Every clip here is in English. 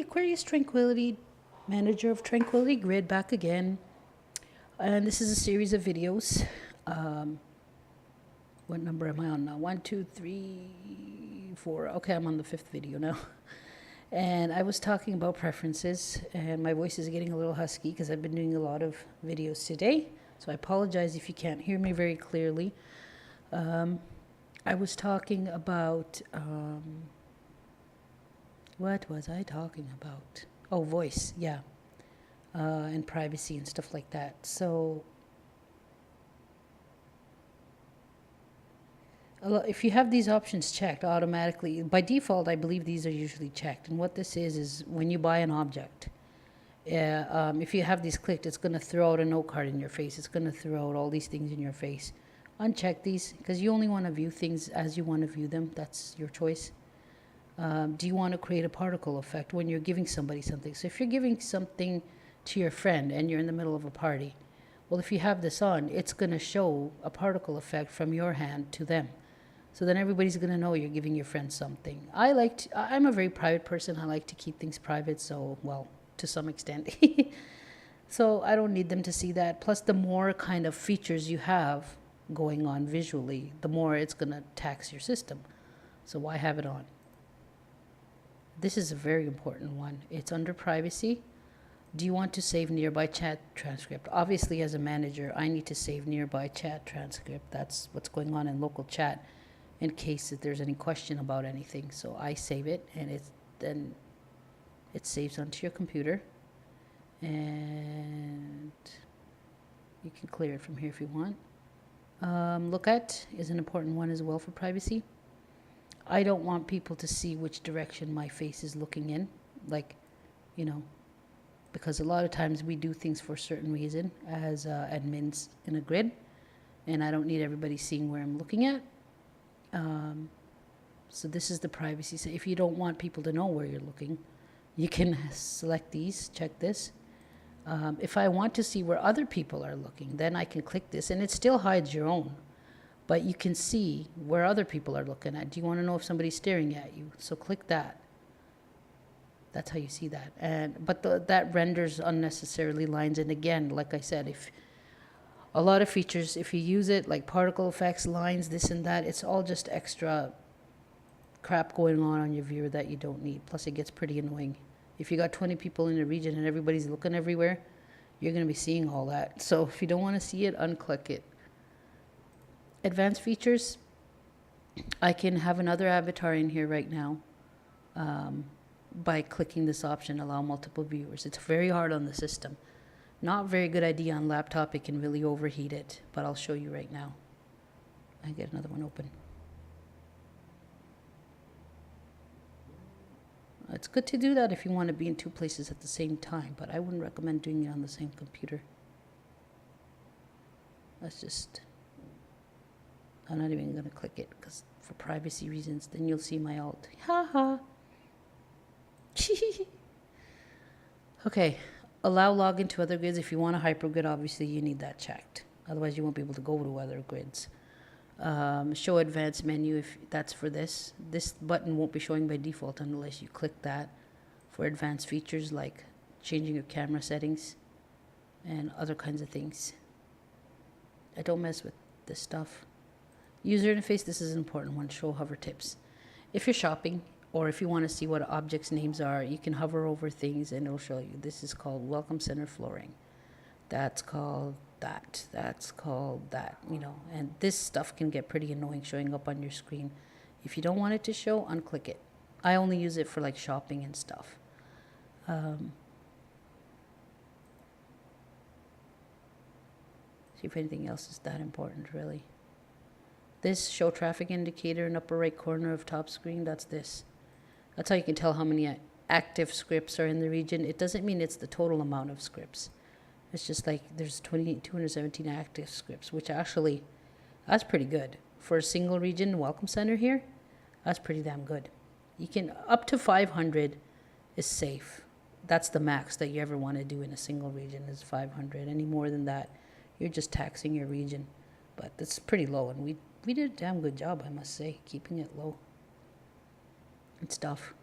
Aquarius Tranquility, manager of Tranquility Grid, back again. And this is a series of videos. What number am I on now? 1, 2, 3, 4. Okay, I'm on the 5th video now. And I was talking about preferences, and my voice is getting a little husky because I've been doing a lot of videos today. So I apologize if you can't hear me very clearly. I was talking about, what was I talking about? Oh, voice, yeah. And privacy and stuff like that. So if you have these options checked automatically, by default, I believe these are usually checked. And what this is when you buy an object, if you have these clicked, it's going to throw out a note card in your face. It's going to throw out all these things in your face. Uncheck these because you only want to view things as you want to view them. That's your choice. Do you want to create a particle effect when you're giving somebody something? So if you're giving something to your friend and you're in the middle of a party, well, if you have this on, it's going to show a particle effect from your hand to them. So then everybody's going to know you're giving your friend something. I'm a very private person. I like to keep things private. So, well, to some extent. So I don't need them to see that. Plus, the more kind of features you have going on visually, the more it's going to tax your system. So why have it on? This is a very important one. It's under privacy. Do you want to save nearby chat transcript? Obviously, as a manager, I need to save nearby chat transcript. That's what's going on in local chat in case that there's any question about anything. So I save it, and then it saves onto your computer. And you can clear it from here if you want. Look at is an important one as well for privacy. I don't want people to see which direction my face is looking in, like, because a lot of times we do things for a certain reason as admins in a grid, and I don't need everybody seeing where I'm looking at. So this is the privacy. So if you don't want people to know where you're looking, you can select these, check this. If I want to see where other people are looking, then I can click this, and it still hides your own. But you can see where other people are looking at. Do you want to know if somebody's staring at you? So click that. That's how you see that. But that renders unnecessarily lines. And again, like I said, if a lot of features, if you use it, like particle effects, lines, this and that, it's all just extra crap going on your viewer that you don't need. Plus, it gets pretty annoying. If you got 20 people in a region and everybody's looking everywhere, you're going to be seeing all that. So if you don't want to see it, unclick it. Advanced features, I can have another avatar in here right now by clicking this option, allow multiple viewers. It's very hard on the system. Not very good idea on laptop. It can really overheat it, but I'll show you right now. I get another one open. It's good to do that if you want to be in 2 places at the same time, but I wouldn't recommend doing it on the same computer. I'm not even going to click it because for privacy reasons, then you'll see my alt. Haha. Okay, allow login to other grids. If you want a hypergrid, obviously you need that checked. Otherwise, you won't be able to go to other grids. Show advanced menu if that's for this. This button won't be showing by default unless you click that for advanced features like changing your camera settings and other kinds of things. I don't mess with this stuff. User interface, this is an important one. Show hover tips. If you're shopping or if you want to see what objects' names are, you can hover over things and it'll show you. This is called Welcome Center Flooring. That's called that. That's called that. And this stuff can get pretty annoying showing up on your screen. If you don't want it to show, unclick it. I only use it for like shopping and stuff. See if anything else is that important, really. This show traffic indicator in upper right corner of top screen, that's this. That's how you can tell how many active scripts are in the region. It doesn't mean it's the total amount of scripts. It's just like there's 217 active scripts, which actually, that's pretty good. For a single region welcome center here, that's pretty damn good. You can, up to 500 is safe. That's the max that you ever want to do in a single region is 500. Any more than that, you're just taxing your region. But that's pretty low, and we did a damn good job, I must say, keeping it low and stuff.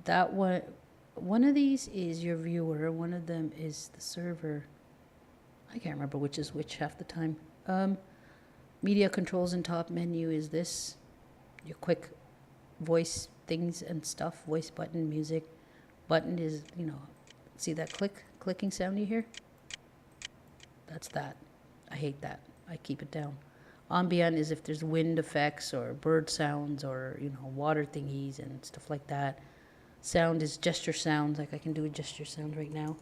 That one, One of these is your viewer, one of them is the server. I can't remember which is which half the time. Media controls in top menu is this. Your quick voice things and stuff. Voice button, music. Button is, see that clicking sound you hear? That's that. I hate that. I keep it down. Ambient is if there's wind effects or bird sounds or, water thingies and stuff like that. Sound is gesture sounds, like I can do a gesture sound right now.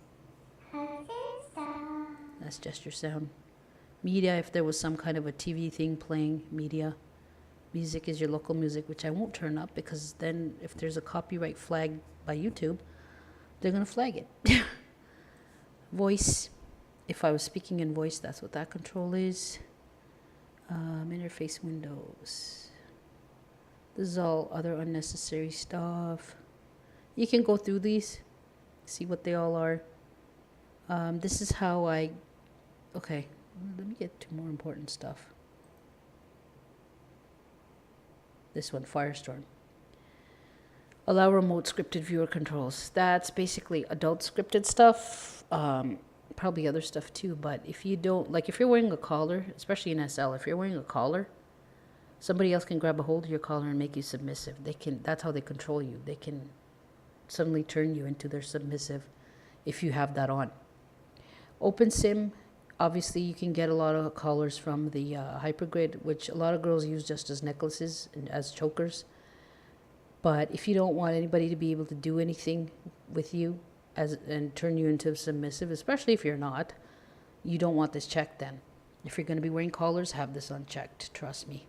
That's gesture sound. Media, if there was some kind of a TV thing playing, media. Music is your local music, which I won't turn up because then if there's a copyright flag by YouTube, they're going to flag it. Voice, if I was speaking in voice, that's what that control is. Interface windows. This is all other unnecessary stuff. You can go through these, see what they all are. This is how okay, let me get to more important stuff. This one, Firestorm. Allow remote scripted viewer controls. That's basically adult scripted stuff, probably other stuff too, but if you don't, like if you're wearing a collar, especially in SL, if you're wearing a collar, somebody else can grab a hold of your collar and make you submissive. That's how they control you. They can suddenly turn you into their submissive if you have that on. OpenSIM, obviously you can get a lot of collars from the Hypergrid, which a lot of girls use just as necklaces and as chokers. But if you don't want anybody to be able to do anything with you and turn you into a submissive, especially if you're not, you don't want this checked then. If you're going to be wearing collars, have this unchecked, trust me.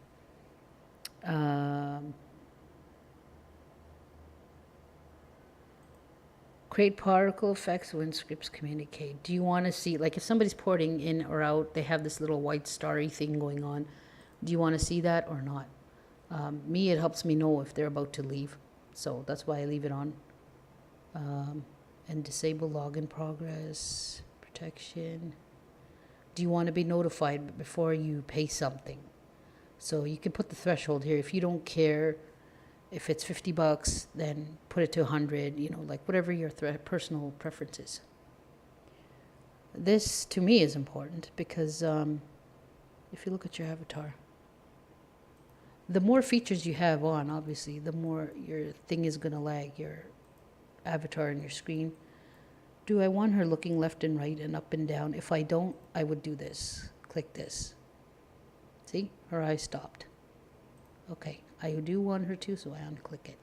Create particle effects when scripts communicate. Do you want to see, like if somebody's porting in or out, they have this little white starry thing going on. Do you want to see that or not? Me, it helps me know if they're about to leave. So that's why I leave it on. And disable login progress, protection. Do you want to be notified before you pay something? So you can put the threshold here. If you don't care, if it's $50, then put it to 100, like whatever your personal preference is. This, to me, is important because if you look at your avatar, the more features you have on, obviously, the more your thing is going to lag, your avatar and your screen. Do I want her looking left and right and up and down? If I don't, I would do this. Click this. See? Her eyes stopped. Okay. I do want her to, so I unclick it.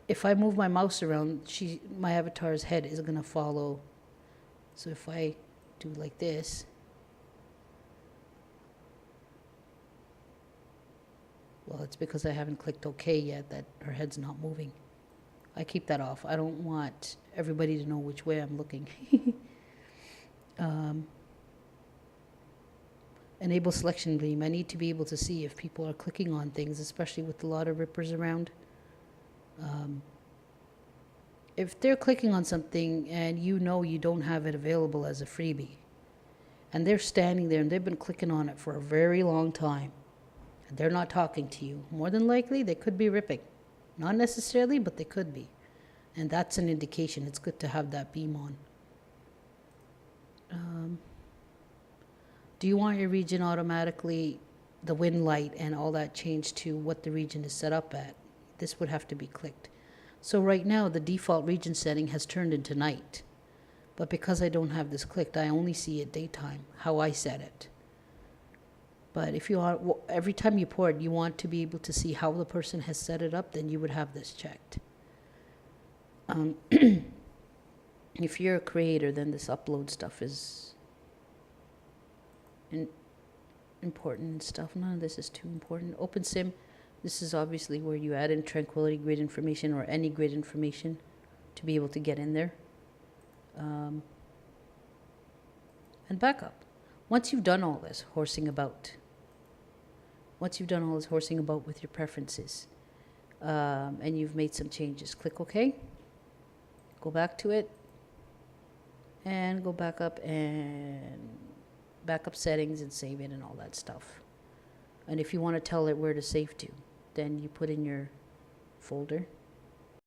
If I move my mouse around, my avatar's head is going to follow. So if I do like this, well, it's because I haven't clicked OK yet that her head's not moving. I keep that off. I don't want everybody to know which way I'm looking. Enable selection beam. I need to be able to see if people are clicking on things, especially with a lot of rippers around. If they're clicking on something and you don't have it available as a freebie, and they're standing there and they've been clicking on it for a very long time, and they're not talking to you, more than likely they could be ripping. Not necessarily, but they could be. And that's an indication. It's good to have that beam on. Do you want your region automatically, the wind light and all that changed to what the region is set up at? This would have to be clicked. So right now, the default region setting has turned into night. But because I don't have this clicked, I only see it daytime, how I set it. But if you want, every time you port, you want to be able to see how the person has set it up, then you would have this checked. If you're a creator, then this upload stuff is important and stuff. None of this is too important. OpenSIM, this is obviously where you add in Tranquility grid information or any grid information to be able to get in there. And backup. Once you've done all this horsing about with your preferences, and you've made some changes, click OK. Go back to it, and go back up and backup settings and save it and all that stuff. And if you want to tell it where to save to, then you put in your folder